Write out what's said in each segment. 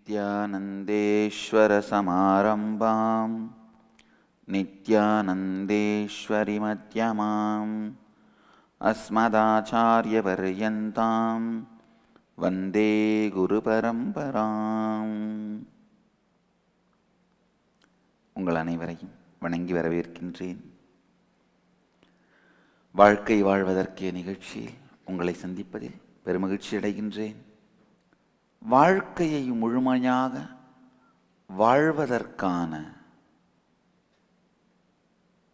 नित्यानन्देश्वरसमारम्भां नित्यानन्देश्वरिमध्यमाम् अस्मदाचार्यपर्यन्तां वन्दे குருபரம்பராம். உங்கள் அனைவரையும் வணங்கி வரவேற்கின்றேன். வாழ்க்கை வாழ்வதற்கே நிகழ்ச்சியில் உங்களை சந்திப்பதில் பெருமகிழ்ச்சி அடைகின்றேன். வாழ்க்கையை முழுமையாக வாழ்வதற்கான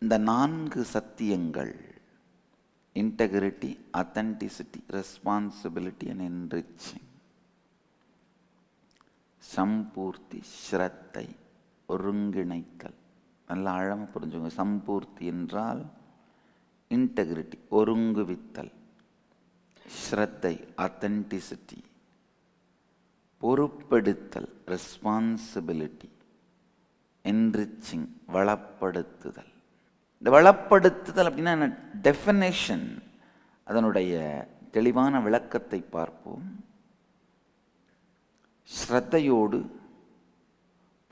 இந்த 4 சத்தியங்கள், integrity, authenticity, responsibility and enriching, சம்பூர்த்தி, ஸ்ரத்தை, ஒருங்கிணைத்தல். நல்ல ஆழமாக புரிஞ்சுங்க. சம்பூர்த்தி என்றால் இன்டெகிரிட்டி, ஒருங்குவித்தல்; ஸ்ரத்தை, அத்தென்டிசிட்டி, பொறுப்பெடுத்தல், ரெஸ்பான்சிபிலிட்டி; என்ரிச்சிங், வளப்படுத்துதல். இந்த வளப்படுத்துதல் அப்படின்னா என்ன? டெஃபினேஷன், அதனுடைய தெளிவான விளக்கத்தை பார்ப்போம். ஸ்ரத்தையோடு,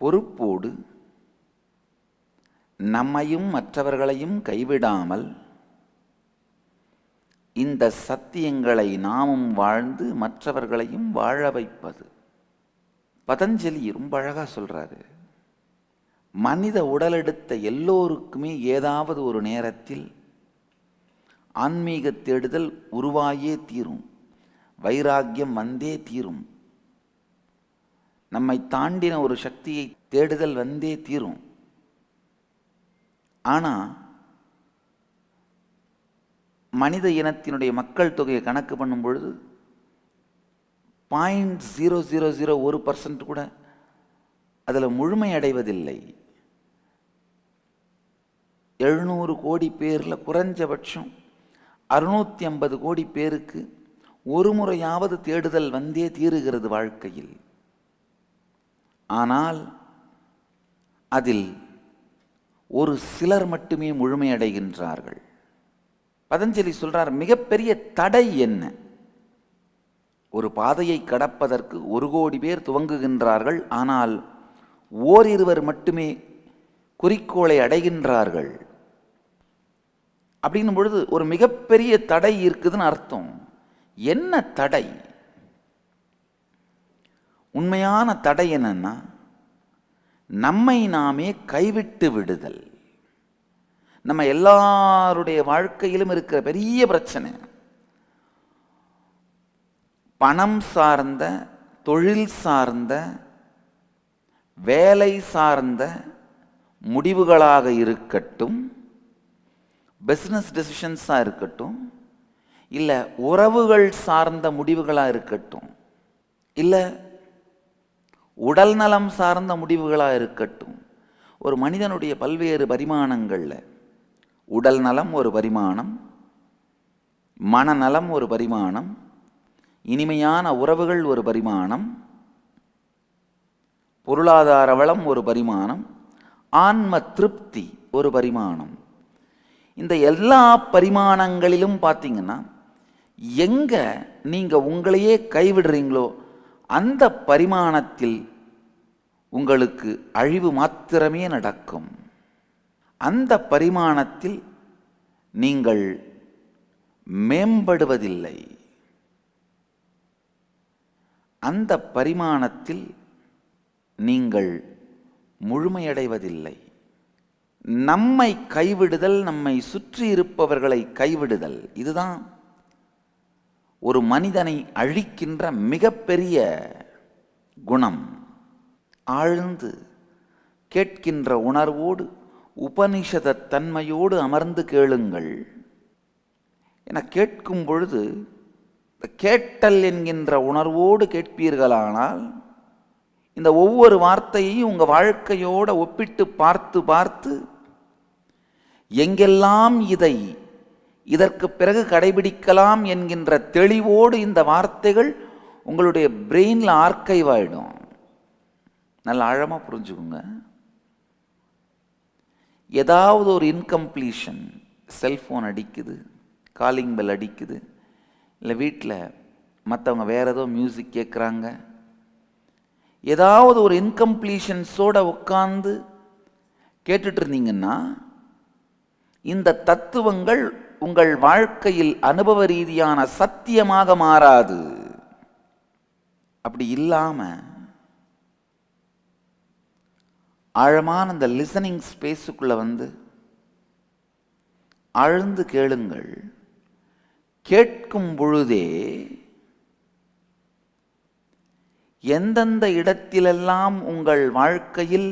பொறுப்போடு, நம்மையும் மற்றவர்களையும் கைவிடாமல் இந்த சத்தியங்களை நாமும் வாழ்ந்து மற்றவர்களையும் வாழ வைப்பது. பதஞ்சலி ரொம்ப அழகா சொல்றாரு, மனித உடலெடுத்த எல்லோருக்குமே ஏதாவது ஒரு நேரத்தில் ஆன்மீக தேடுதல் உருவாயே தீரும், வைராக்கியம் வந்தே தீரும், நம்மை தாண்டின ஒரு சக்தியை தேடுதல் வந்தே தீரும். ஆனா மனித இனத்தினுடைய மக்கள் தொகையை கணக்கு பண்ணும் பொழுது 0.0001% கூட அதில் முழுமையடைவதில்லை. 700 கோடி பேரில் குறைஞ்சபட்சம் 650 கோடி பேருக்கு ஒரு முறையாவது தேடுதல் வந்தே தீருகிறது வாழ்க்கையில். ஆனால் அதில் ஒரு சிலர் மட்டுமே முழுமையடைகின்றார்கள். பதஞ்சலி சொல்றார், மிகப்பெரிய தடை என்ன? ஒரு பாதையை கடப்பதற்கு 1 கோடி பேர் துவங்குகின்றார்கள், ஆனால் ஓரிருவர் மட்டுமே குறிக்கோளை அடைகின்றார்கள். அப்படின்னும் பொழுது ஒரு மிகப்பெரிய தடை இருக்குதுன்னு அர்த்தம். என்ன தடை? உண்மையான தடை என்னன்னா, நம்மை நாமே கைவிட்டு விடுதல். நம்ம எல்லாருடைய வாழ்க்கையிலும் இருக்கிற பெரிய பிரச்சனை பணம் சார்ந்த, தொழில் சார்ந்த, வேலை சார்ந்த முடிவுகளாக இருக்கட்டும், பிஸ்னஸ் டெசிஷன்ஸாக இருக்கட்டும், இல்லை உறவுகள் சார்ந்த முடிவுகளாக இருக்கட்டும், இல்லை உடல் நலம் சார்ந்த முடிவுகளாக இருக்கட்டும். ஒரு மனிதனுடைய பல்வேறு பரிமாணங்களில் உடல் நலம் ஒரு பரிமாணம், மனநலம் ஒரு பரிமாணம், இனிமையான உறவுகள் ஒரு பரிமாணம், பொருளாதார வளம் ஒரு பரிமாணம், ஆன்ம திருப்தி ஒரு பரிமாணம். இந்த எல்லா பரிமாணங்களிலும் பார்த்தீங்கன்னா, எங்க நீங்க உங்களையே கைவிடுறீங்களோ அந்த பரிமாணத்தில் உங்களுக்கு அழிவு மாத்திரமே நடக்கும். அந்த பரிமாணத்தில் நீங்கள் மேம்படுவதில்லை. அந்த பரிமாணத்தில் நீங்கள் முழுமையடைவதில்லை. நம்மை கைவிடுதல், நம்மை சுற்றி இருப்பவர்களை கைவிடுதல், இதுதான் ஒரு மனிதனை அழிக்கின்ற மிகப்பெரிய குணம். ஆழ்ந்து கேட்கின்ற உணர்வோடு, உபனிஷத தன்மையோடு அமர்ந்து கேளுங்கள் என கேட்கும் பொழுது, கேட்டல் என்கின்ற உணர்வோடு கேட்பீர்களானால், இந்த ஒவ்வொரு வார்த்தையையும் உங்கள் வாழ்க்கையோடு ஒப்பிட்டு பார்த்து பார்த்து எங்கெல்லாம் இதற்கு பிறகு கடைபிடிக்கலாம் என்கின்ற தெளிவோடு இந்த வார்த்தைகள் உங்களுடைய பிரெயினில் ஆர்கைவ் ஆகிடும். நல்ல ஆழமாக புரிஞ்சுக்குங்க. ஏதாவது ஒரு இன்கம்ப்ளீஷன், செல்ஃபோன் அடிக்குது, காலிங் பெல் அடிக்குது, இல்லை வீட்டில் மற்றவங்க வேறு ஏதோ மியூசிக் கேட்குறாங்க, ஏதாவது ஒரு இன்கம்ப்ளீஷன்ஸோட உட்கார்ந்து கேட்டுட்டு இருந்தீங்கன்னா இந்த தத்துவங்கள் உங்கள் வாழ்க்கையில் அனுபவ ரீதியான சத்தியமாக மாறாது. அப்படி இல்லாம ஆழமான அந்த லிசனிங் ஸ்பேஸுக்குள்ள வந்து ஆழ்ந்து கேளுங்கள். கேட்கும் பொழுதே எந்தெந்த இடத்திலெல்லாம் உங்கள் வாழ்க்கையில்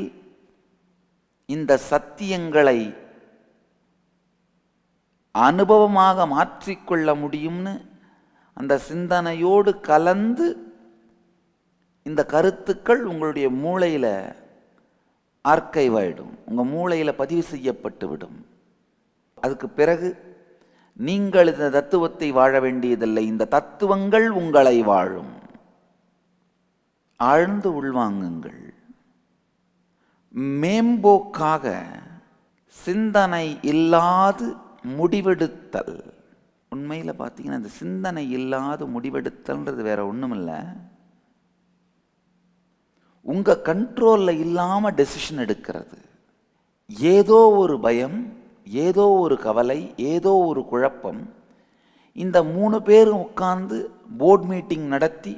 இந்த சத்தியங்களை அனுபவமாக மாற்றிக்கொள்ள முடியும்னு அந்த சிந்தனையோடு கலந்து இந்த கருத்துக்கள் உங்களுடைய மூளையில ஆர்கைவ் ஆயிடும், உங்க மூளையில பதிவு செய்யப்பட்டு விடும். அதுக்கு பிறகு நீங்கள் இந்த தத்துவத்தை வாழ வேண்டியதில்லை, இந்த தத்துவங்கள் உங்களை வாழும். ஆழ்ந்து உள்வாங்குங்கள். மேம்போக்காக சிந்தனை இல்லாது முடிவெடுத்தல். உண்மையில பார்த்தீங்கன்னா இந்த சிந்தனை இல்லாது முடிவெடுத்தல்ன்றது வேற ஒண்ணும் இல்லை, உங்க கண்ட்ரோல்ல இல்லாம டெசிஷன் எடுக்கிறது. ஏதோ ஒரு பயம், ஏதோ ஒரு கவலை, ஏதோ ஒரு குழப்பம், இந்த 3 பேரும் உட்கார்ந்து போர்ட் மீட்டிங் நடத்தி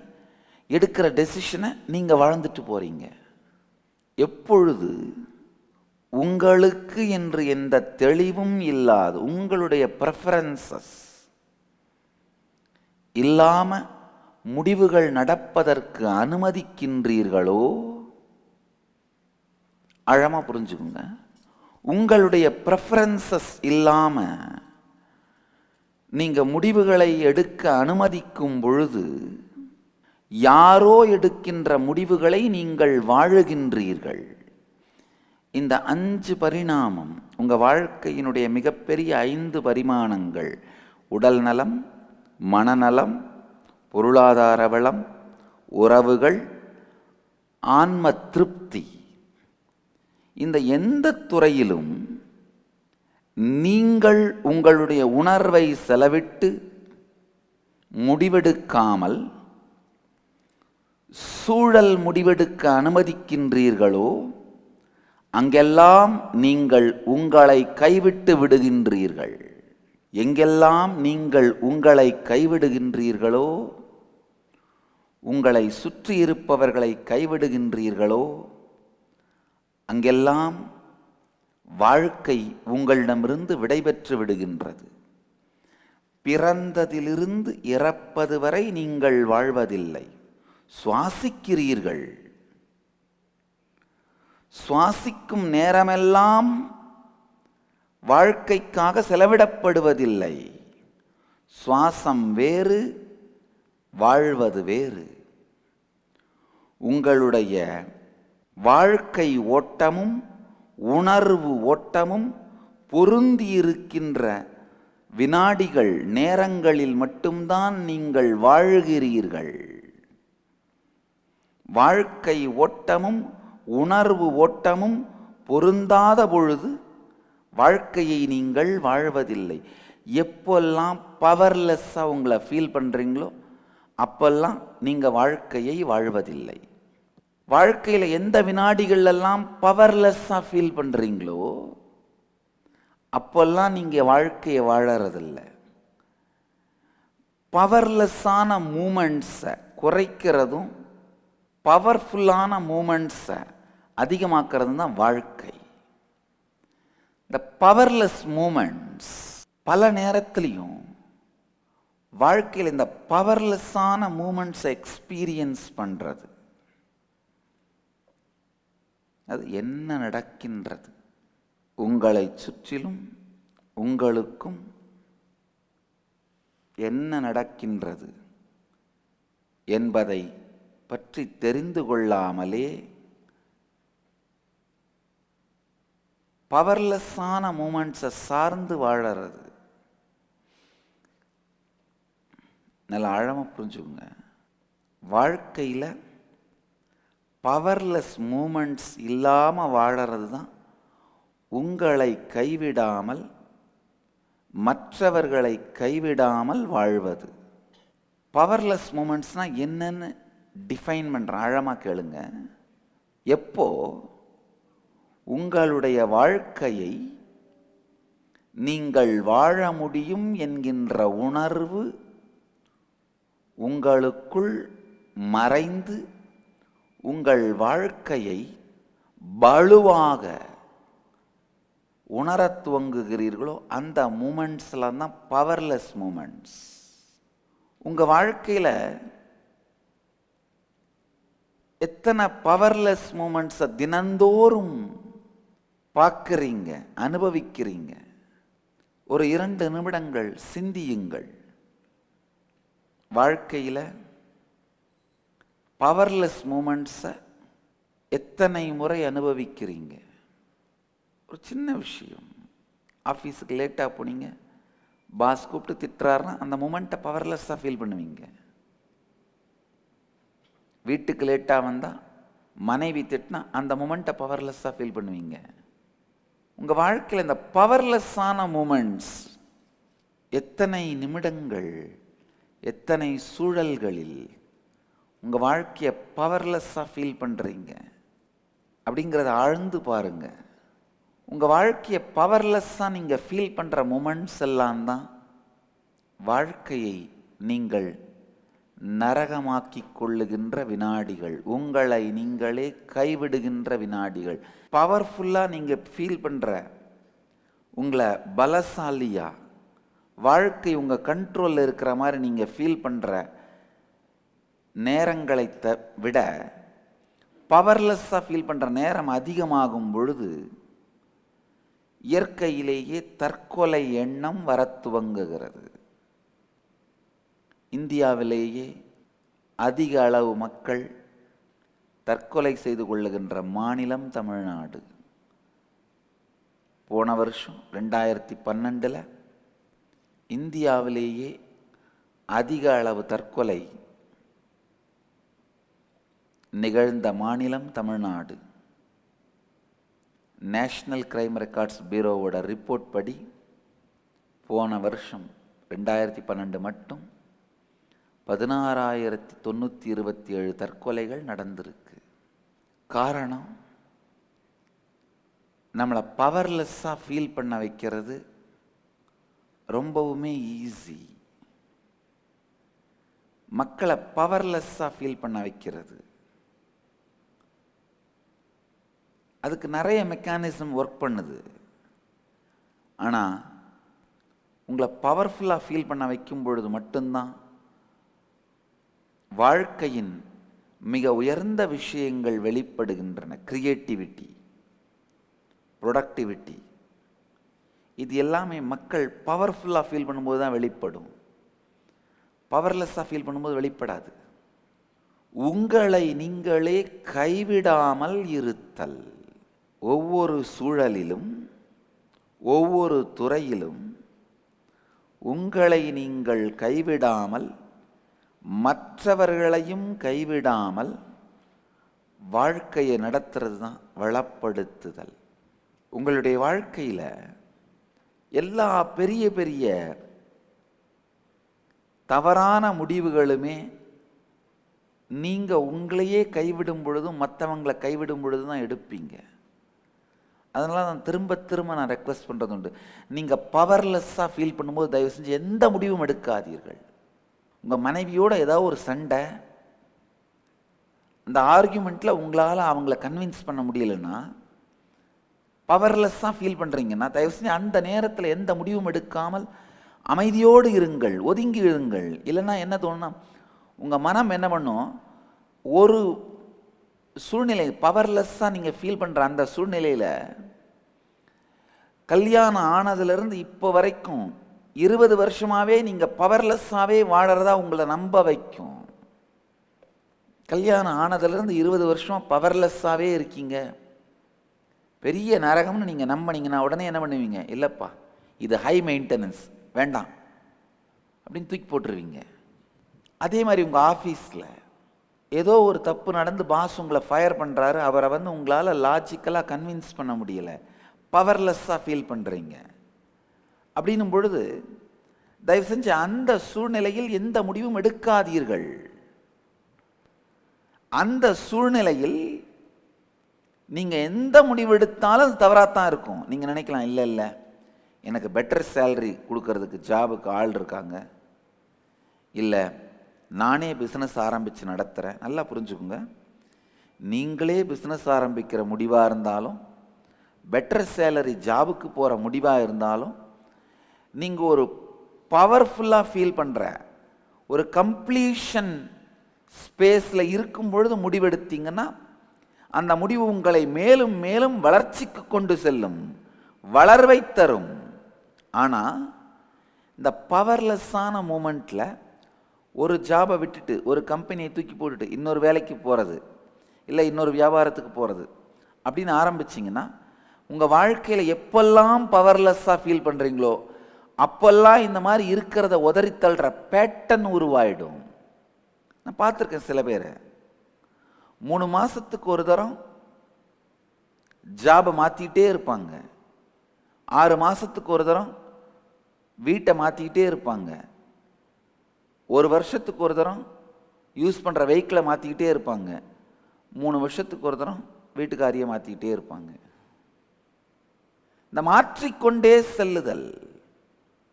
எடுக்கிற டெசிஷனை நீங்க வாழ்ந்துட்டு போறீங்க. எப்பொழுது உங்களுக்கு என்று எந்த தெளிவும் இல்லாது உங்களுடைய ப்ரெஃபரன்சஸ் இல்லாம முடிவுகள் நடப்பதற்கு அனுமதிக்கின்றீர்களோ, ஆழமா புரிஞ்சுக்குங்க, உங்களுடைய ப்ரெஃபரன்சஸ் இல்லாம நீங்க முடிவுகளை எடுக்க அனுமதிக்கும் பொழுது யாரோ எடுக்கின்ற முடிவுகளை நீங்கள் வாழுகின்றீர்கள். இந்த 5 பரிணாமம் உங்க வாழ்க்கையினுடைய மிகப்பெரிய 5 பரிமாணங்கள்: உடல் நலம், மனநலம், பொருளாதார வளம், உறவுகள், ஆன்ம திருப்தி. இந்த எந்த துறையிலும் நீங்கள் உங்களுடைய உணர்வை செலவிட்டு முடிவெடுக்காமல் சூழல் முடிவெடுக்க அனுமதிக்கின்றீர்களோ, அங்கெல்லாம் நீங்கள் உங்களை கைவிட்டு விடுகின்றீர்கள். எங்கெல்லாம் நீங்கள் உங்களை கைவிடுகின்றீர்களோ, உங்களை சுற்றி இருப்பவர்களை கைவிடுகின்றீர்களோ, அங்கெல்லாம் வாழ்க்கை உங்களிடமிருந்து விடைபெற்று விடுகின்றது. பிறந்ததிலிருந்து இறப்பது வரை நீங்கள் வாழ்வதில்லை, சுவாசிக்கிறீர்கள். சுவாசிக்கும் நேரமெல்லாம் வாழ்க்கைக்காக செலவிடப்படுவதில்லை. சுவாசம் வேறு, வாழ்வது வேறு. உங்களுடைய வாழ்க்கை ஓட்டமும் உணர்வு ஓட்டமும் பொருந்தியிருக்கின்ற வினாடிகள், நேரங்களில் மட்டும்தான் நீங்கள் வாழ்கிறீர்கள். வாழ்க்கை ஓட்டமும் உணர்வு ஓட்டமும் பொருந்தாத பொழுது வாழ்க்கையை நீங்கள் வாழ்வதில்லை. எப்பெல்லாம் பவர்லெஸ்ஸாக உங்களை ஃபீல் பண்ணுறீங்களோ அப்பெல்லாம் நீங்கள் வாழ்க்கையை வாழ்வதில்லை. வாழ்க்கையில் எந்த வினாடிகளெல்லாம் பவர்லெஸ்ஸாக ஃபீல் பண்ணுறீங்களோ அப்பெல்லாம் நீங்கள் வாழ்க்கையை வாழறதில்லை. பவர்லெஸ்ஸான மூமெண்ட்ஸை குறைக்கிறதும் பவர்ஃபுல்லான மூமெண்ட்ஸை அதிகமாக்குறது தான் வாழ்க்கை. இந்த பவர்லெஸ் மூமெண்ட்ஸ் பல நேரத்திலையும் வாழ்க்கையில் இந்த பவர்லெஸ்ஸான மூமெண்ட்ஸை எக்ஸ்பீரியன்ஸ் பண்ணுறது, அது என்ன நடக்கின்றது உங்களை சுற்றிலும், உங்களுக்கும் என்ன நடக்கின்றது என்பதை பற்றி தெரிந்து கொள்ளாமலே பவர்லெஸ்ஸான மூமெண்ட்ஸை சார்ந்து வாழறது. நல்ல ஆழமாக புரிஞ்சுங்க. வாழ்க்கையில் பவர்லெஸ் மூமெண்ட்ஸ் இல்லாமல் வாழறது தான் உங்களை கைவிடாமல், மற்றவர்களை கைவிடாமல் வாழ்வது. பவர்லெஸ் மூமெண்ட்ஸ்னால் என்னன்னு டிஃபைன் பண்ணுறேன், ஆழமாக கேளுங்க. எப்போ உங்களுடைய வாழ்க்கையை நீங்கள் வாழ முடியும் என்கின்ற உணர்வு உங்களுக்குள் மறைந்து உங்கள் வாழ்க்கையை வலுவாக உணரத் துவங்குகிறீர்களோ அந்த மூமெண்ட்ஸ்ல தான் பவர்லெஸ் மூமெண்ட்ஸ். உங்க வாழ்க்கையில் எத்தனை பவர்லெஸ் மூமெண்ட்ஸை தினந்தோறும் பார்க்குறீங்க, அனுபவிக்கிறீங்க? ஒரு 2 நிமிடங்கள் சிந்தியுங்கள். வாழ்க்கையில் பவர்லெஸ் மூமெண்ட்ஸை எத்தனை முறை அனுபவிக்கிறீங்க? ஒரு சின்ன விஷயம், ஆஃபீஸுக்கு லேட்டாக போனீங்க, பாஸ் கூப்பிட்டு திட்டுறாருன்னா அந்த மூமெண்ட்டை பவர்லெஸ்ஸாக ஃபீல் பண்ணுவீங்க. வீட்டுக்கு லேட்டாக வந்தால் மனைவி திட்டினா அந்த மூமெண்ட்டை பவர்லெஸ்ஸாக ஃபீல் பண்ணுவீங்க. உங்கள் வாழ்க்கையில் இந்த பவர்லெஸ்ஸான மூமெண்ட்ஸ் எத்தனை நிமிடங்கள், எத்தனை சூழல்களில் உங்கள் வாழ்க்கையை பவர்லெஸ்ஸாக ஃபீல் பண்ணுறீங்க அப்படிங்கிறத ஆழ்ந்து பாருங்க. உங்கள் வாழ்க்கையை பவர்லெஸ்ஸாக நீங்கள் ஃபீல் பண்ணுற மூமெண்ட்ஸ் எல்லாம் தான் வாழ்க்கையை நீங்கள் நரகமாக்கி கொள்ளுகின்ற வினாடிகள், உங்களை நீங்களே கைவிடுகின்ற வினாடிகள். பவர்ஃபுல்லாக நீங்கள் ஃபீல் பண்ணுற, உங்களை பலசாலியா வாழ்க்கை உங்கள் கண்ட்ரோலில் இருக்கிற மாதிரி நீங்கள் ஃபீல் பண்ணுற நேரங்களை விட பவர்லெஸ்ஸாக ஃபீல் பண்ணுற நேரம் அதிகமாகும் பொழுது இயற்கையிலேயே தற்கொலை எண்ணம் வர துவங்குகிறது. இந்தியாவிலேயே அதிக அளவு மக்கள் தற்கொலை செய்து கொள்ளுகின்ற மாநிலம் தமிழ்நாடு. போன வருஷம் 2012 இந்தியாவிலேயே அதிக அளவு தற்கொலை நிகழ்ந்த மாநிலம் தமிழ்நாடு. நேஷனல் கிரைம் ரெக்கார்ட்ஸ் பியூரோவோட ரிப்போர்ட் படி போன வருஷம் 2012 மட்டும் 16,927 தற்கொலைகள் நடந்திருக்கு. காரணம், நம்மளை பவர்லெஸ்ஸாக ஃபீல் பண்ண வைக்கிறது ரொம்பவுமே ஈஸி. மக்களை பவர்லெஸ்ஸாக ஃபீல் பண்ண வைக்கிறது, அதுக்கு நிறைய மெக்கானிசம் ஒர்க் பண்ணுது. ஆனால் உங்களை பவர்ஃபுல்லாக ஃபீல் பண்ண வைக்கும் பொழுது மட்டும்தான் வாழ்க்கையின் மிக உயர்ந்த விஷயங்கள் வெளிப்படுகின்றன. கிரியேட்டிவிட்டி, ப்ரொடக்டிவிட்டி, இது எல்லாமே மக்கள் பவர்ஃபுல்லாக ஃபீல் பண்ணும்போது தான் வெளிப்படும். பவர்லெஸ்ஸாக ஃபீல் பண்ணும்போது வெளிப்படாது. உங்களை நீங்களே கைவிடாமல் இருத்தல். ஒவ்வொரு சூழலிலும், ஒவ்வொரு துறையிலும் உங்களை நீங்கள் கைவிடாமல், மற்றவர்களையும் கைவிடாமல் வாழ்க்கையை நடத்துறது தான் வளப்படுத்துதல். உங்களுடைய வாழ்க்கையில் எல்லா பெரிய பெரிய தவறான முடிவுகளுமே நீங்கள் உங்களையே கைவிடும் பொழுதும் மற்றவங்களை கைவிடும் பொழுது தான் எடுப்பீங்க. அதனால நான் திரும்ப திரும்ப நான் ரெக்வெஸ்ட் பண்ணுறது உண்டு, நீங்கள் பவர்லெஸ்ஸாக ஃபீல் பண்ணும்போது தயவு செஞ்சு எந்த முடிவும் எடுக்காதீர்கள். உங்கள் மனைவியோட ஏதாவது ஒரு சண்டை, அந்த ஆர்கியூமெண்ட்டில் உங்களால் அவங்கள கன்வின்ஸ் பண்ண முடியலைன்னா, பவர்லெஸ்ஸாக ஃபீல் பண்ணுறீங்கன்னா, தயவு செஞ்சு அந்த நேரத்தில் எந்த முடிவும் எடுக்காமல் அமைதியோடு இருங்கள், ஒதுங்கி இருங்கள். இல்லைன்னா என்ன தோணுன்னா, உங்கள் மனம் என்ன பண்ணும், ஒரு சூழ்நிலை பவர்லெஸ்ஸாக நீங்கள் ஃபீல் பண்ணுற அந்த சூழ்நிலையில் கல்யாணம் ஆனதுலேருந்து இப்போ வரைக்கும் 20 வருஷமாகவே நீங்கள் பவர்லெஸ்ஸாகவே வாழறதா உங்களை நம்ப வைக்கும். கல்யாணம் ஆனதுலேருந்து 20 வருஷம் பவர்லெஸ்ஸாகவே இருக்கீங்க, பெரிய நரகம்னு நீங்கள் நம்பினீங்கன்னா உடனே என்ன பண்ணுவீங்க, இல்லைப்பா இது ஹை மெயின்டெனன்ஸ் வேண்டாம் அப்படின்னு தூக்கி போட்டுருவீங்க. அதே மாதிரி உங்கள் ஆஃபீஸில் ஏதோ ஒரு தப்பு நடந்து பாஸ் உங்களை ஃபயர் பண்ணுறாரு, அவரை உங்களால் லாஜிக்கலாக கன்வின்ஸ் பண்ண முடியலை, பவர்லெஸ்ஸாக ஃபீல் பண்ணுறீங்க. அப்படின்னும் பொழுது தயவு செஞ்சு அந்த சூழ்நிலையில் எந்த முடிவும் எடுக்காதீர்கள். அந்த சூழ்நிலையில் நீங்கள் எந்த முடிவு எடுத்தாலும் அது தவறாகத்தான் இருக்கும். நீங்கள் நினைக்கலாம், இல்லை இல்லை எனக்கு பெட்டர் சேலரி கொடுக்கறதுக்கு ஜாபுக்கு ஆள் இருக்காங்க, இல்லை நானே பிஸ்னஸ் ஆரம்பித்து நடத்துகிறேன். நல்லா புரிஞ்சுக்குங்க, நீங்களே பிஸ்னஸ் ஆரம்பிக்கிற முடிவாக இருந்தாலும், பெட்டர் சேலரி ஜாபுக்கு போகிற முடிவாக இருந்தாலும், நீங்கள் ஒரு பவர்ஃபுல்லாக ஃபீல் பண்ணுற ஒரு கம்ப்ளீஷன் ஸ்பேஸில் இருக்கும் பொழுது முடிவெடுத்தீங்கன்னா அந்த முடிவு உங்களை மேலும் மேலும் வளர்ச்சிக்கு கொண்டு செல்லும், வளர்வை தரும். ஆனால் இந்த பவர்லெஸ்ஸான மூமெண்ட்டில் ஒரு ஜாபை விட்டுட்டு, ஒரு கம்பெனியை தூக்கி போட்டுட்டு இன்னொரு வேலைக்கு போகிறது, இல்லை இன்னொரு வியாபாரத்துக்கு போகிறது அப்படின்னு ஆரம்பிச்சிங்கன்னா, உங்கள் வாழ்க்கையில் எப்பெல்லாம் பவர்லெஸ்ஸாக ஃபீல் பண்ணுறீங்களோ அப்போல்லாம் இந்த மாதிரி இருக்கிறத உதறி தள்ளுற பேட்டர்ன் உருவாயிடும். நான் பார்த்துருக்கேன் சில பேர் 3 மாதத்துக்கு ஒரு தரம் ஜாபை மாற்றிக்கிட்டே இருப்பாங்க, 6 மாதத்துக்கு ஒரு தரம் வீட்டை மாற்றிக்கிட்டே இருப்பாங்க, 1 வருஷத்துக்கு ஒரு தரம் யூஸ் பண்ணுற வெஹிக்கிளை மாற்றிக்கிட்டே இருப்பாங்க, 3 வருஷத்துக்கு ஒரு தரம் வீட்டுக்காரியை மாற்றிக்கிட்டே இருப்பாங்க. இந்த மாற்றிக்கொண்டே செல்லுதல்,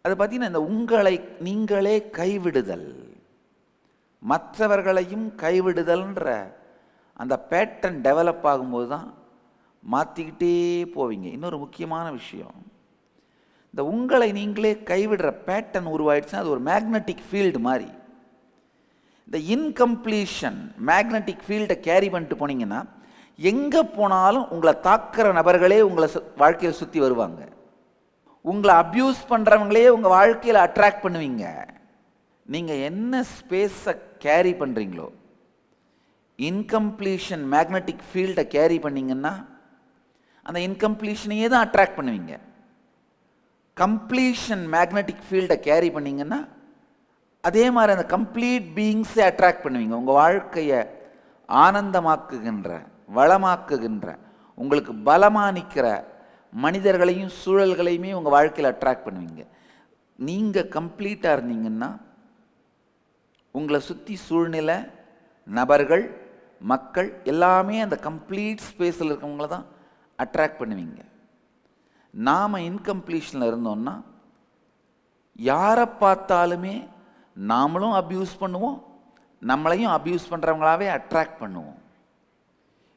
அது பார்த்தீங்கன்னா இந்த உங்களை நீங்களே கைவிடுதல், மற்றவர்களையும் கைவிடுதல்ன்ற அந்த பேட்டர்ன் டெவலப் ஆகும்போது தான் மாற்றிக்கிட்டே போவீங்க. இன்னொரு முக்கியமான விஷயம், இந்த உங்களை நீங்களே கைவிடுற பேட்டர்ன் உருவாயிடுச்சுன்னா அது ஒரு மேக்னட்டிக் ஃபீல்டு மாதிரி. இந்த இன்கம்ப்ளீஷன் மேக்னட்டிக் ஃபீல்டை கேரி பண்ணிட்டு போனீங்கன்னா எங்கே போனாலும் உங்களை தாக்குற நபர்களே உங்களை வாழ்க்கையில் சுற்றி வருவாங்க. உங்களை அப்யூஸ் பண்ணுறவங்களே உங்கள் வாழ்க்கையில் அட்ராக்ட் பண்ணுவீங்க. நீங்கள் என்ன ஸ்பேஸை கேரி பண்ணுறீங்களோ, இன்கம்ப்ளீஷன் மேக்னட்டிக் ஃபீல்டை கேரி பண்ணிங்கன்னா அந்த இன்கம்ப்ளீஷனையே தான் அட்ராக்ட் பண்ணுவீங்க. கம்ப்ளீஷன் மேக்னட்டிக் ஃபீல்டை கேரி பண்ணிங்கன்னா அதே மாதிரி அந்த கம்ப்ளீட் பீயிங்ஸை அட்ராக்ட் பண்ணுவீங்க. உங்கள் வாழ்க்கையை ஆனந்தமாக்குகின்ற, வளமாக்குகின்ற, உங்களுக்கு பலமாக நிற்கிற மனிதர்களையும் சூழல்களையுமே உங்கள் வாழ்க்கையில் அட்ராக்ட் பண்ணுவீங்க. நீங்கள் கம்ப்ளீட்டாக இருந்தீங்கன்னா உங்களை சுற்றி சூழ்நிலை, நபர்கள், மக்கள் எல்லாமே அந்த கம்ப்ளீட் ஸ்பேஸில் இருக்கவங்கள தான் அட்ராக்ட் பண்ணுவீங்க. நாம் இன்கம்ப்ளீஷனில் இருந்தோம்னா யாரை பார்த்தாலுமே நாமளும் அப்யூஸ் பண்ணுவோம், நம்மளையும் அப்யூஸ் பண்ணுறவங்களாவே அட்ராக்ட் பண்ணுவோம்.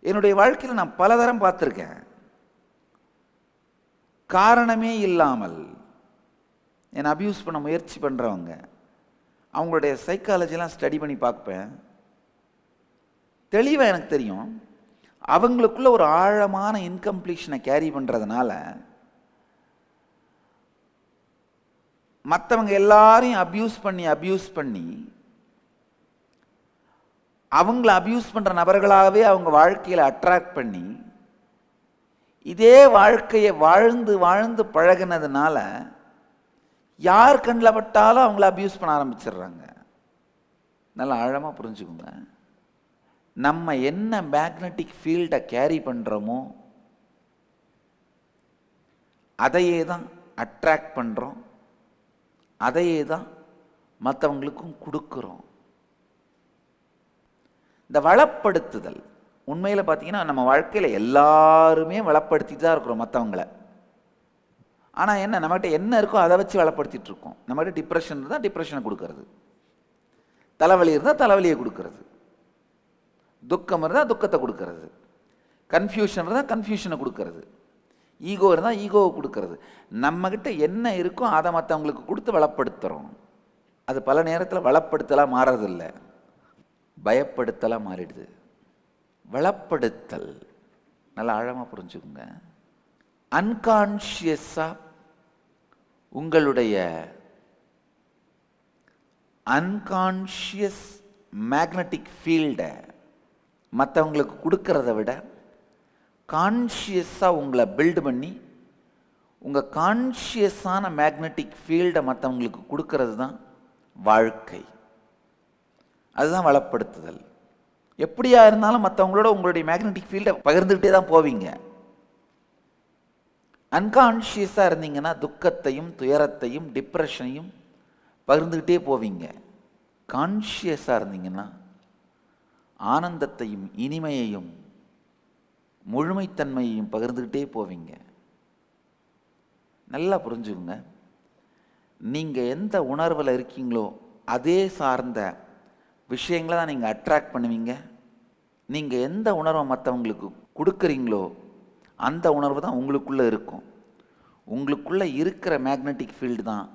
என்னுடைய வாழ்க்கையில் நான் பலதரம் பார்த்துருக்கேன். காரணமே இல்லாமல் என்னை அப்யூஸ் பண்ண முயற்சி பண்ணுறவங்க, அவங்களுடைய சைக்காலஜிலாம் ஸ்டடி பண்ணி பார்ப்பேன். தெளிவாக எனக்கு தெரியும், அவங்களுக்குள்ள ஒரு ஆழமான இன்கம்ப்ளீஷனை கேரி பண்ணுறதுனால மற்றவங்க எல்லாரையும் அப்யூஸ் பண்ணி அவங்கள அப்யூஸ் பண்ணுற நபர்களாகவே அவங்க வாழ்க்கையில் அட்ராக்ட் பண்ணி இதே வாழ்க்கையை வாழ்ந்து வாழ்ந்து பழகினதுனால யார் கண்ணில் பட்டாலும் அவங்கள அப்யூஸ் பண்ண ஆரம்பிச்சிடுறாங்க. நல்லா ஆழமாக புரிஞ்சுக்கோங்க, நம்ம என்ன மேக்னட்டிக் ஃபீல்டை கேரி பண்ணுறோமோ அதையே தான் அட்ராக்ட் பண்ணுறோம், அதையே தான் மற்றவங்களுக்கும் கொடுக்குறோம். இந்த வளப்படுத்துதல் உண்மையில் பார்த்தீங்கன்னா நம்ம வாழ்க்கையில் எல்லாருமே வளப்படுத்திட்டு தான் இருக்கிறோம் மற்றவங்களை. ஆனால் என்ன, நம்மகிட்ட என்ன இருக்கோ அதை வச்சு வளப்படுத்திட்டு இருக்கோம். நம்மகிட்ட டிப்ரெஷன் இருந்தால் டிப்ரெஷனை கொடுக்கறது, தலைவலி இருந்தால் தலைவலியை கொடுக்கறது, துக்கம் இருந்தால் துக்கத்தை கொடுக்கறது, கன்ஃபியூஷன் இருந்தால் கன்ஃபியூஷனை கொடுக்கறது, ஈகோ இருந்தால் ஈகோவை கொடுக்கறது. நம்மகிட்ட என்ன இருக்கோ அதை மற்றவங்களுக்கு கொடுத்து வளப்படுத்துகிறோம். அது பல நேரத்தில் வளப்படுத்தலாம் மாறதில்லை, பயப்படுத்தலாம் மாறிடுது. வளப்படுத்தல் நல்லா ஆழமாக புரிஞ்சுக்குங்க. அன்கான்ஷியஸாக உங்களுடைய அன்கான்ஷியஸ் மேக்னட்டிக் ஃபீல்டை மற்றவங்களுக்கு கொடுக்கறத விட கான்ஷியஸாக உங்களை பில்டு பண்ணி உங்கள் கான்ஷியஸான மேக்னட்டிக் ஃபீல்டை மற்றவங்களுக்கு கொடுக்கறது தான் வாழ்க்கை. அதுதான் வளப்படுத்துதல். எப்படியா இருந்தாலும் மற்றவங்களோட உங்களுடைய மேக்னட்டிக் ஃபீல்டை பகிர்ந்துக்கிட்டே தான் போவீங்க. அன்கான்ஷியஸாக இருந்தீங்கன்னா துக்கத்தையும் துயரத்தையும் டிப்ரெஷனையும் பகிர்ந்துக்கிட்டே போவீங்க. கான்ஷியஸாக இருந்தீங்கன்னா ஆனந்தத்தையும் இனிமையையும் முழுமைத்தன்மையையும் பகிர்ந்துக்கிட்டே போவீங்க. நல்லா புரிஞ்சுக்குங்க. நீங்கள் எந்த உணர்வில் இருக்கீங்களோ அதே சார்ந்த விஷயங்களை தான் நீங்கள் அட்ராக்ட் பண்ணுவீங்க. நீங்கள் எந்த உணர்வை மற்றவங்களுக்கு கொடுக்குறீங்களோ அந்த உணர்வு தான் உங்களுக்குள்ளே இருக்கும். உங்களுக்குள்ளே இருக்கிற மேக்னெட்டிக் ஃபீல்டு தான்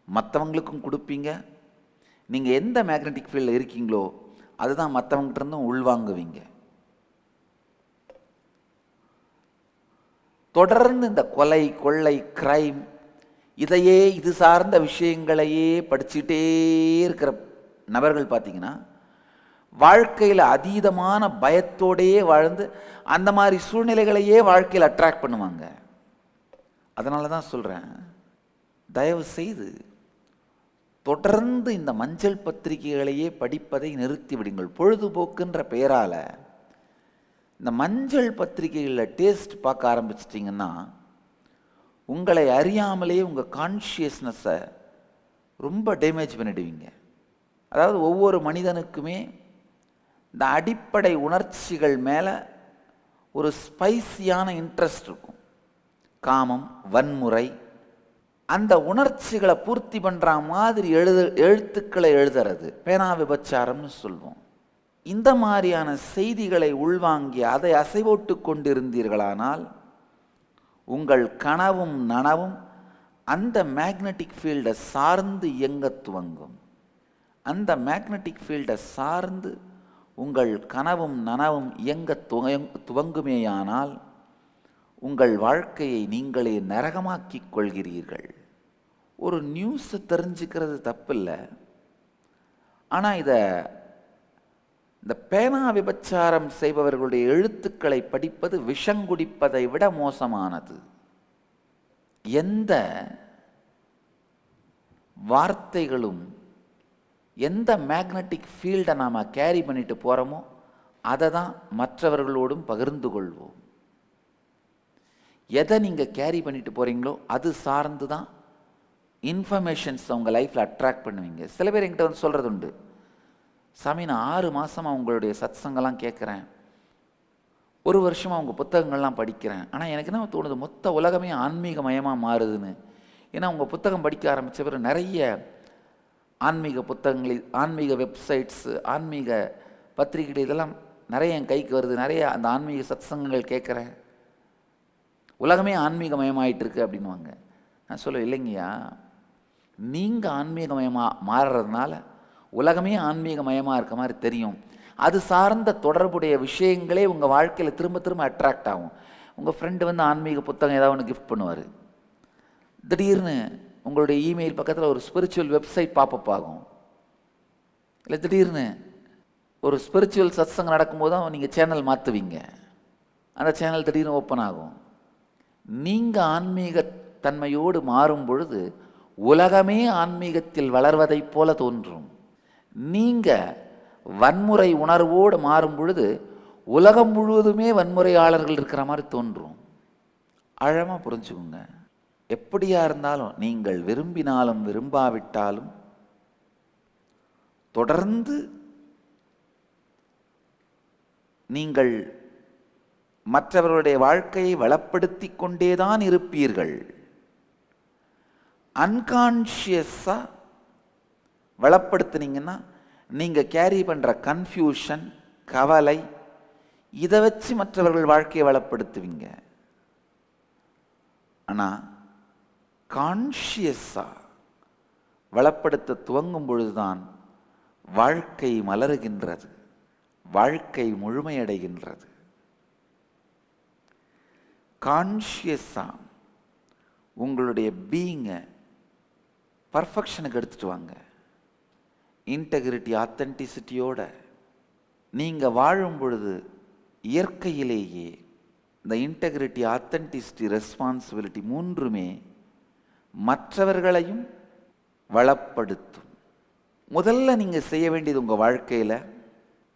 மற்றவங்களுக்கும் கொடுப்பீங்க. நீங்கள் எந்த மேக்னெட்டிக் ஃபீல்டில் இருக்கீங்களோ அதுதான் மற்றவங்ககிட்ட இருந்தும் உள்வாங்குவீங்க. தொடர்ந்து இந்த கொலை, கொள்ளை, கிரைம் இதையே இது சார்ந்த விஷயங்களையே படிச்சுட்டே இருக்கிற நபர்கள் பார்த்தீங்கன்னா வாழ்க்கையில் அதீதமான பயத்தோடையே வாழ்ந்து அந்த மாதிரி சூழ்நிலைகளையே வாழ்க்கையில் அட்ராக்ட் பண்ணுவாங்க. அதனால தான் சொல்கிறேன், தயவு செய்து தொடர்ந்து இந்த மஞ்சள் பத்திரிகைகளையே படிப்பதை நிறுத்தி விடுங்கள். பொழுதுபோக்குன்ற பெயரால் இந்த மஞ்சள் பத்திரிகைகளில் டேஸ்ட் பார்க்க ஆரம்பிச்சிட்டிங்கன்னா உங்களை அறியாமலே உங்கள் கான்ஷியஸ்னஸை ரொம்ப டேமேஜ் பண்ணிடுவீங்க. அதாவது ஒவ்வொரு மனிதனுக்குமே இந்த அடிப்படை உணர்ச்சிகள் மேலே ஒரு ஸ்பைசியான இன்ட்ரெஸ்ட் இருக்கும். காமம், வன்முறை, அந்த உணர்ச்சிகளை பூர்த்தி பண்ணுற மாதிரி எழுத்துக்களை எழுதுறது பேனா விபச்சாரம்னு சொல்வோம். இந்த மாதிரியான செய்திகளை உள்வாங்கி அதை அசைவோட்டு கொண்டிருந்தீர்களானால் உங்கள் கனவும் நனவும் அந்த மேக்னெட்டிக் ஃபீல்டை சார்ந்து இயங்க துவங்கும். அந்த மேக்னெட்டிக் ஃபீல்டை சார்ந்து உங்கள் கனவும் நனவும் இயங்க துவங்குமேயானால் உங்கள் வாழ்க்கையை நீங்களே நரகமாக்கிக் கொள்கிறீர்கள். ஒரு நியூஸை தெரிஞ்சுக்கிறது தப்பில்லை. ஆனால் இந்த பேனா விபச்சாரம் செய்பவர்களுடைய எழுத்துக்களை படிப்பது விஷங்குடிப்பதை விட மோசமானது. எந்த வார்த்தைகளும் எந்த மேக்னெட்டிக் ஃபீல்டை நாம் கேரி பண்ணிட்டு போகிறோமோ அதை தான் மற்றவர்களோடும் பகிர்ந்து கொள்வோம். எதை நீங்கள் கேரி பண்ணிட்டு போகிறீங்களோ அது சார்ந்து தான் இன்ஃபர்மேஷன்ஸ் உங்கள் லைஃப்பில் அட்ராக்ட் பண்ணுவீங்க. சில பேர் என்கிட்ட வந்து சொல்கிறது உண்டு, சாமி நான் 6 மாதமாக உங்களுடைய சத்சங்கெல்லாம் கேட்குறேன், 1 வருஷமாக உங்கள் புத்தகங்கள்லாம் படிக்கிறேன், ஆனால் எனக்கு என்ன தோணுது மொத்த உலகமே ஆன்மீகமயமாக மாறுதுன்னு. ஏன்னா உங்கள் புத்தகம் படிக்க ஆரம்பித்த பிறகு நிறைய ஆன்மீக புத்தகங்கள், ஆன்மீக வெப்சைட்ஸு, ஆன்மீக பத்திரிகை இதெல்லாம் நிறைய என் கைக்கு வருது. நிறைய அந்த ஆன்மீக சத்சங்கங்கள் கேட்குறேன், உலகமே ஆன்மீகமயமாயிட்டு இருக்கு அப்படின்வாங்க. நான் சொல்லுவேன், இல்லைங்கய்யா, நீங்கள் ஆன்மீகமயமாக மாறுறதுனால உலகமே ஆன்மீகமயமாக இருக்க மாதிரி தெரியும். அது சார்ந்த தொடர்புடைய விஷயங்களே உங்கள் வாழ்க்கையில் திரும்ப திரும்ப அட்ராக்ட் ஆகும். உங்கள் ஃப்ரெண்டு வந்து ஆன்மீக புத்தகம் ஏதாவது ஒன்று கிஃப்ட் பண்ணுவார், திடீர்னு உங்களுடைய இமெயில் பக்கத்தில் ஒரு ஸ்பிரிச்சுவல் வெப்சைட் பாப்பப் ஆகும். இல்லை திடீர்னு ஒரு ஸ்பிரிச்சுவல் சத்சங்கம் நடக்கும்போது தான் நீங்கள் சேனல் மாற்றுவீங்க, அந்த சேனல் திடீர்னு ஓப்பன் ஆகும். நீங்கள் ஆன்மீக தன்மையோடு மாறும் பொழுது உலகமே ஆன்மீகத்தில் வளர்வதைப் போல தோன்றும். நீங்கள் வன்முறை உணர்வோடு மாறும் பொழுது உலகம் முழுவதுமே வன்முறையாளர்கள் இருக்கிற மாதிரி தோன்றும். ஆழமாக புரிஞ்சுக்குங்க. எப்படியா இருந்தாலும் நீங்கள் விரும்பினாலும் விரும்பாவிட்டாலும் தொடர்ந்து நீங்கள் மற்றவர்களுடைய வாழ்க்கையை வளப்படுத்தி கொண்டேதான் இருப்பீர்கள். அன்கான்ஷியஸா வளப்படுத்தினீங்கன்னா நீங்கள் கேரி பண்ணுற கன்ஃபியூஷன், கவலை, இதை வச்சு மற்றவர்கள் வாழ்க்கையை வளப்படுத்துவீங்க. ஆனால் கான்ஷியஸா வளப்படுத்த துவங்கும் பொழுதுதான் வாழ்க்கை மலருகின்றது, வாழ்க்கை முழுமையடைகின்றது. கான்ஷியஸா உங்களுடைய பீயிங்கை பர்ஃபெக்ஷனுக்கு எடுத்துட்டு வாங்க. இன்டெகிரிட்டி, ஆத்தென்டிசிட்டியோட நீங்கள் வாழும் பொழுது இயற்கையிலேயே இந்த இன்டெகிரிட்டி, ஆத்தென்டிசிட்டி, ரெஸ்பான்சிபிலிட்டி மூன்றுமே மற்றவர்களையும் வளப்படுத்தும். முதல்ல நீங்கள் செய்ய வேண்டியது உங்கள் வாழ்க்கையில்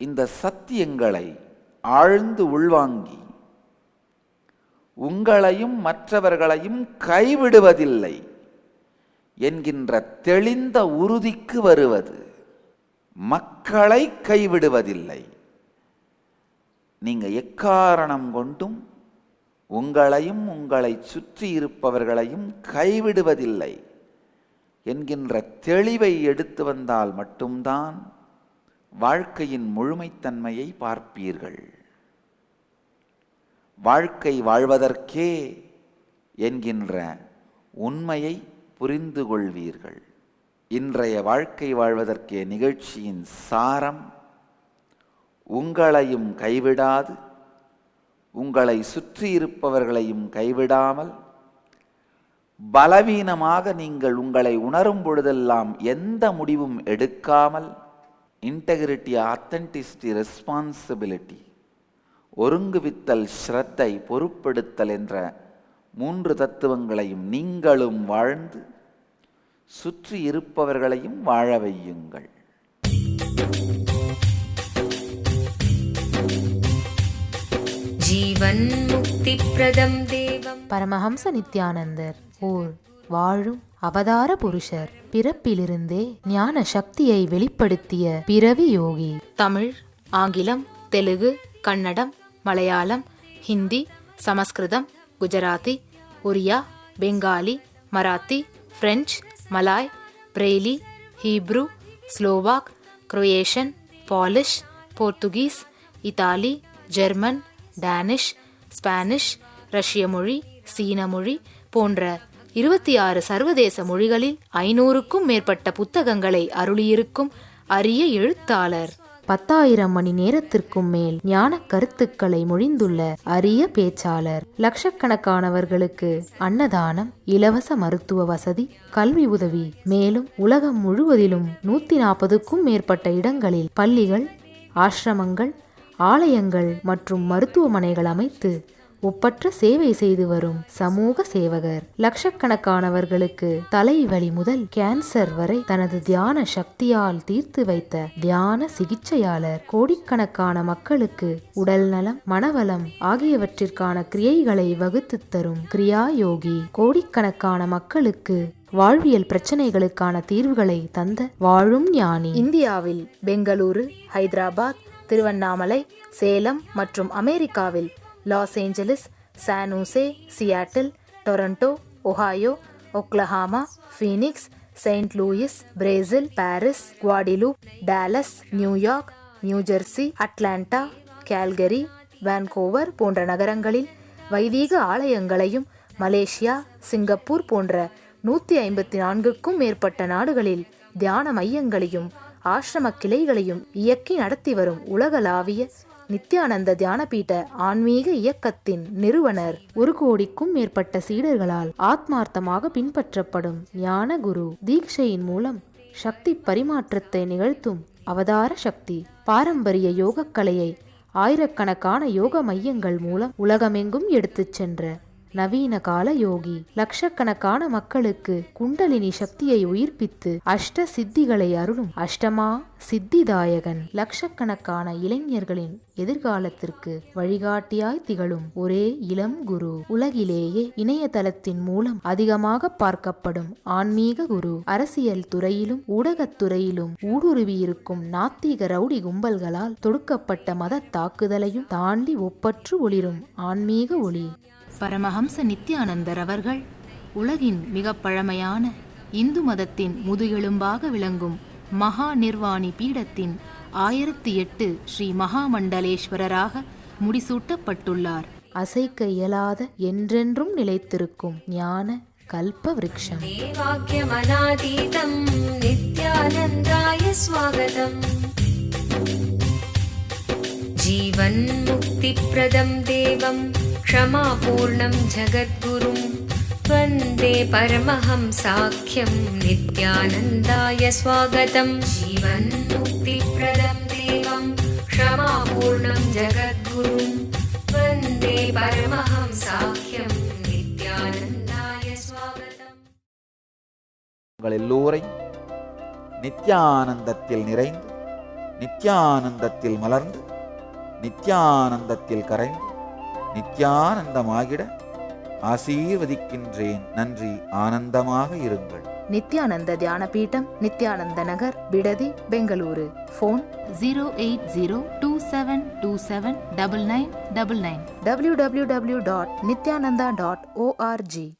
இந்த சத்தியங்களை ஆழ்ந்து உள்வாங்கி உங்களையும் மற்றவர்களையும் கைவிடுவதில்லை என்கின்ற தெளிந்த உறுதிக்கு வருவது. மக்களை கைவிடுவதில்லை, நீங்கள் எக்காரணம் கொண்டும் உங்களையும் உங்களை சுற்றி இருப்பவர்களையும் கைவிடுவதில்லை என்கின்ற தெளிவை எடுத்து வந்தால் மட்டும்தான் வாழ்க்கையின் முழுமைத்தன்மையை பார்ப்பீர்கள். வாழ்க்கை வாழ்வதற்கே என்கின்ற உண்மையை புரிந்து கொள்வீர்கள். இன்றைய வாழ்க்கை வாழ்வதற்கே நிகழ்ச்சியின் சாரம் உங்களையும் கைவிடாது, உங்களை சுற்றி இருப்பவர்களையும் கைவிடாமல், பலவீனமாக நீங்கள் உங்களை உணரும் பொழுதெல்லாம் எந்த முடிவும் எடுக்காமல், இன்டெகிரிட்டி, ஆத்தென்டிசிட்டி, ரெஸ்பான்சிபிலிட்டி, ஒருங்குவித்தல், ஸ்ரத்தை, பொறுப்பெடுத்தல் என்ற 3 தத்துவங்களையும் நீங்களும் வாழ்ந்து சுற்றி இருப்பவர்களையும் வாழ வையுங்கள். ஜீவன் முக்தி பிரதம் தேவம். பரமஹம்ச நித்யானந்தர் ஓர் வாழும் அவதார புருஷர். பிறப்பிலிருந்தே ஞான சக்தியை வெளிப்படுத்திய பிறவி யோகி. தமிழ், ஆங்கிலம், தெலுங்கு, கன்னடம், மலையாளம், ஹிந்தி, சமஸ்கிருதம், Gujarati, Oriya, Bengali, Marathi, French, Malay, Braille, Hebrew, Slovak, Croatian, Polish, Portuguese, Italy, German, Danish, Spanish, ரஷ்ய மொழி, சீன மொழி போன்ற 26 சர்வதேச மொழிகளில் 500க்கும் மேற்பட்ட புத்தகங்களை அருளியிருக்கும் அரிய எழுத்தாளர். 10,000 மணி நேரத்திற்கும் மேல் ஞான கருத்துக்களை மொழிந்துள்ள அரிய பேச்சாளர். லட்சக்கணக்கானவர்களுக்கு அன்னதானம், இலவச மருத்துவ வசதி, கல்வி உதவி, மேலும் உலகம் முழுவதிலும் 140க்கும் மேற்பட்ட இடங்களில் பள்ளிகள், ஆசிரமங்கள், ஆலயங்கள் மற்றும் மருத்துவமனைகள் அமைத்து ஒப்பற்ற சேவை செய்து வரும் சமூக சேவகர். லட்சக்கணக்கானவர்களுக்கு தலைவலி முதல் கேன்சர் வரை தனது தியான சக்தியால் தீர்த்து வைத்த தியான சிகிச்சையாளர். கோடிக்கணக்கான மக்களுக்கு உடல் நலம், மனவளம் ஆகியவற்றிற்கான கிரியைகளை வகுத்து தரும் கிரியா யோகி. கோடிக்கணக்கான மக்களுக்கு வாழ்வியல் பிரச்சனைகளுக்கான தீர்வுகளை தந்த வாழும் ஞானி. இந்தியாவில் பெங்களூரு, ஹைதராபாத், திருவண்ணாமலை, சேலம் மற்றும் அமெரிக்காவில் Los Angeles, San Jose, Seattle, Toronto, Ohio, Oklahoma, Phoenix, Saint Louis, Brazil, Paris, Guadeloupe, Dallas, New York, New Jersey, Atlanta, Calgary, Vancouver போன்ற நகரங்களில் வைதீக ஆலயங்களையும், மலேசியா, சிங்கப்பூர் போன்ற 154க்கும் மேற்பட்ட நாடுகளில் தியான மையங்களையும் ஆசிரம கிளைகளையும் இயக்கி நடத்தி வரும் உலகளாவிய நித்யானந்த தியானபீட ஆன்மீக இயக்கத்தின் நிறுவனர். 1 கோடிக்கும் மேற்பட்ட சீடர்களால் ஆத்மார்த்தமாக பின்பற்றப்படும் ஞான குரு. தீட்சையின் மூலம் சக்தி பரிமாற்றத்தை நிகழ்த்தும் அவதார சக்தி. பாரம்பரிய யோகக்கலையை ஆயிரக்கணக்கான யோக மையங்கள் மூலம் உலகமெங்கும் எடுத்துச் சென்ற நவீன கால யோகி. லட்சக்கணக்கான மக்களுக்கு குண்டலினி சக்தியை உயிர்ப்பித்து அஷ்ட சித்திகளை அருளும் அஷ்டமா சித்திதாயகன். லட்சக்கணக்கான இளைஞர்களின் எதிர்காலத்திற்கு வழிகாட்டியாய் திகழும் ஒரே இளம் குரு. உலகிலேயே இணையதளத்தின் மூலம் அதிகமாக பார்க்கப்படும் ஆன்மீக குரு. அரசியல் துறையிலும் ஊடகத்துறையிலும் ஊடுருவியிருக்கும் நாத்திக ரவுடி கும்பல்களால் தொடுக்கப்பட்ட மத தாக்குதலையும் தாண்டி ஒப்பற்று ஒளிரும் ஆன்மீக ஒளி. பரமஹம்ச நித்யானந்தர் அவர்கள் உலகின் மிக பழமையான இந்து மதத்தின் முதுகெலும்பாக விளங்கும் மகா நிர்வாணி பீடத்தின் 1008 ஸ்ரீ மகாமண்டலேஸ்வரராக முடிசூட்டப்பட்டுள்ளார். அசைக்க இயலாத என்றென்றும் நிலைத்திருக்கும் ஞான கல்ப விருட்சம். நித்யானந்தாய ஸ்வாகதம். ஜீவன் முக்தி பிரதம் தேவம் क्षमापूर्णं जगद्गुरुं वन्दे परमहंसाख्यं नित्यानन्दाय स्वागतं. जीवन्मुक्तिप्रदं देवं क्षमापूर्णं जगद्गुरुं वन्दे परमहंसाख्यं नित्यानन्दाय स्वागतं. உங்கள் எல்லோரையும் நித்யானந்தத்தில் நிறைந்து, நித்யானந்தத்தில் மலர்ந்து, நித்யானந்தத்தில் கரைந்து, நித்யானந்தமாகிட ஆசீர்வதிக்கின்றேன். நன்றி. ஆனந்தமாக இருங்கள். நித்யானந்த தியான பீட்டம், நித்யானந்த நகர், பிடதி, பெங்களூரு. Phone 08027279999 www.nityananda.org.